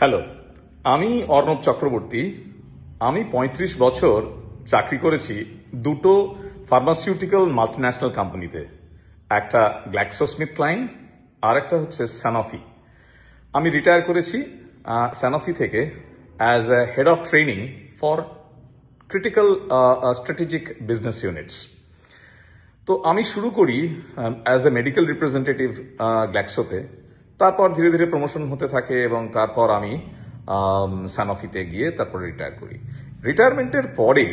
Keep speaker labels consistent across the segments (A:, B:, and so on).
A: Hello, আমি অর্ণব চক্রবর্তী। আমি ৩৫ বছর চাকরি করেছি দুটো ফার্মাসিউটিক্যাল মাল্টিন্যাশনাল কোম্পানিতে। একটা গ্ল্যাক্সোস্মিথক্লাইন আর একটা হচ্ছে সানোফি। আমি রিটায়ার করেছি সানোফি থেকে as a head of training for critical strategic business units. তো আমি শুরু করি অ্যাজ এ মেডিকেল রিপ্রেজেন্টেটিভ গ্ল্যাক্সোতে। তারপর ধীরে ধীরে প্রমোশন হতে থাকে এবং তারপর আমি সানোফিতে গিয়ে তারপর রিটায়ার করি। রিটায়ারমেন্টের পরে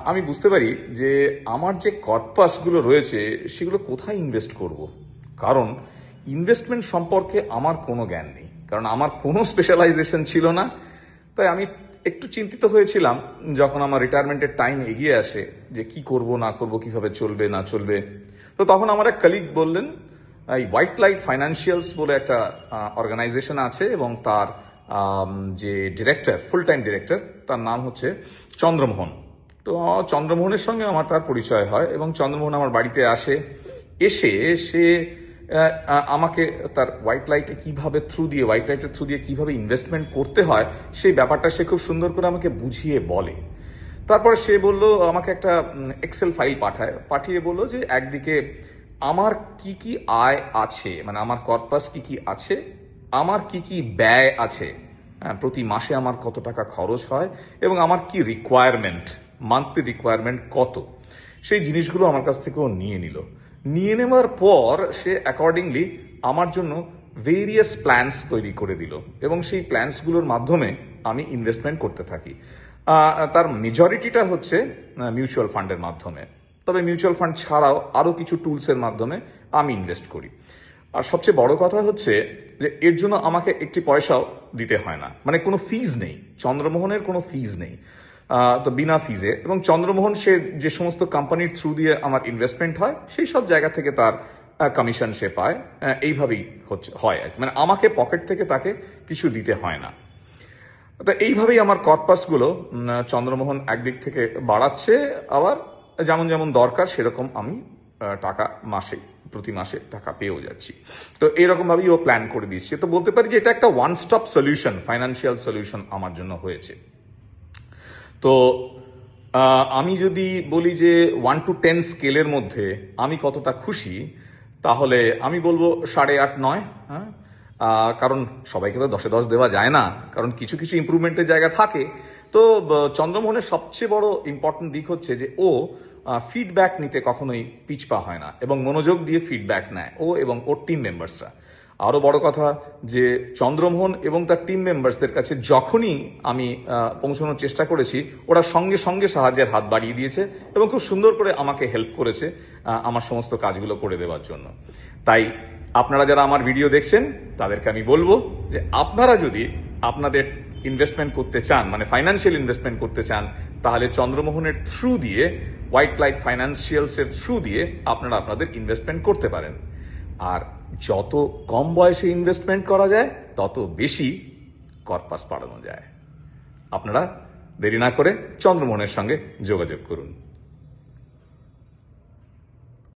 A: আমি বুঝতে পারি যে আমার যে কর্পাসগুলো রয়েছে সেগুলো কোথায় ইনভেস্ট করব। কারণ ইনভেস্টমেন্ট সম্পর্কে আমার কোনো জ্ঞান নেই, কারণ আমার কোনো স্পেশালাইজেশন ছিল না। তাই আমি একটু চিন্তিত হয়েছিলাম যখন আমার রিটায়ারমেন্টের টাইম এগিয়ে আসে যে কি করব না করব, কিভাবে চলবে না চলবে। তো তখন আমার এক কলিগ বললেন, এই হোয়াইট লাইট ফাইন্যান্সিয়ালস বলে একটা অর্গানাইজেশন আছে এবং তার যে ডিরেক্টর, ফুল টাইম ডিরেক্টর, তার নাম হচ্ছে চন্দ্রমোহন। তো চন্দ্রমোহনের সঙ্গে আমার তার পরিচয় হয় এবং চন্দ্রমোহন আমার বাড়িতে আসে। এসে সে আমাকে তার হোয়াইট লাইটের থ্রু দিয়ে কিভাবে ইনভেস্টমেন্ট করতে হয় সেই ব্যাপারটা সে খুব সুন্দর করে আমাকে বুঝিয়ে বলে। তারপরে সে বলল, আমাকে একটা এক্সেল ফাইল পাঠিয়ে বলল যে একদিকে আমার কি কি আয় আছে, মানে আমার কর্পাস কি কি আছে, আমার কি কি ব্যয় আছে, প্রতি মাসে আমার কত টাকা খরচ হয় এবং আমার কি রিকোয়ারমেন্ট, মান্থলি রিকোয়ারমেন্ট কত, সেই জিনিসগুলো আমার কাছ থেকেও নিয়ে নেওয়ার পর সে অ্যাকর্ডিংলি আমার জন্য ভেরিয়াস প্ল্যানস তৈরি করে দিল এবং সেই প্ল্যানসগুলোর মাধ্যমে আমি ইনভেস্টমেন্ট করতে থাকি। তার মেজরিটিটা হচ্ছে মিউচুয়াল ফান্ডের মাধ্যমে, তবে মিউচুয়াল ফান্ড ছাড়াও আরো কিছু টুলসের মাধ্যমে আমি ইনভেস্ট করি। আর সবচেয়ে বড় কথা হচ্ছে যে এর জন্য আমাকে একটি পয়সাও দিতে হয় না, মানে কোনো ফিজ নেই, চন্দ্রমোহনের কোনো ফিজ নেই। তো বিনা ফিজে, এবং চন্দ্রমোহন সে যে সমস্ত কোম্পানির থ্রু দিয়ে আমার ইনভেস্টমেন্ট হয় সেই সব জায়গা থেকে তার কমিশন সে পায়। এইভাবেই হয় আর কি, মানে আমাকে পকেট থেকে তাকে কিছু দিতে হয় না। তো এইভাবেই আমার কর্পাসগুলো চন্দ্রমোহন একদিক থেকে বাড়াচ্ছে, আবার যেমন যেমন দরকার সেরকম আমি টাকা প্রতি মাসে টাকা পেয়েও যাচ্ছি। তো এইরকম ভাবেই ও প্ল্যান করে দিচ্ছে। তো বলতে পারি যে এটা একটা one stop solution, financial solution আমার জন্য হয়েছে। তো আমি যদি বলি যে 1 to 10 স্কেলের মধ্যে আমি কতটা খুশি, তাহলে আমি বলবো 8.5 9। হ্যাঁ, কারণ সবাইকে তো 10-এ 10 দেওয়া যায় না, কারণ কিছু কিছু ইমপ্রুভমেন্টের জায়গা থাকে। তো চন্দ্রমোহনের সবচেয়ে বড় ইম্পর্টেন্ট দিক হচ্ছে যে ও ফিডব্যাক নিতে কখনোই পিছপা হয় না এবং মনোযোগ দিয়ে ফিডব্যাক নেয় ও এবং ওর টিম মেম্বার্সরা। আরো বড় কথা যে চন্দ্রমোহন এবং তার টিম মেম্বার্সদের কাছে যখনই আমি পৌঁছানোর চেষ্টা করেছি, ওরা সঙ্গে সঙ্গে সাহায্যের হাত বাড়িয়ে দিয়েছে এবং খুব সুন্দর করে আমাকে হেল্প করেছে আমার সমস্ত কাজগুলো করে দেওয়ার জন্য। তাই আপনারা যারা আমার ভিডিও দেখছেন তাদেরকে আমি বলবো যে আপনারা যদি আপনাদের ইনভেস্টমেন্ট করতে চান, মানে ফাইন্যান্সিয়াল ইনভেস্টমেন্ট করতে চান, তাহলে চন্দ্রমোহনের থ্রু দিয়ে, হোয়াইট লাইট ফাইন্যান্সিয়ালস এর থ্রু দিয়ে আপনারা আপনাদের ইনভেস্টমেন্ট করতে পারেন। আর যত কম বয়সে ইনভেস্টমেন্ট করা যায় তত বেশি কর্পাস বাড়ানো যায়। আপনারা দেরি না করে চন্দ্রমোহনের সঙ্গে যোগাযোগ করুন।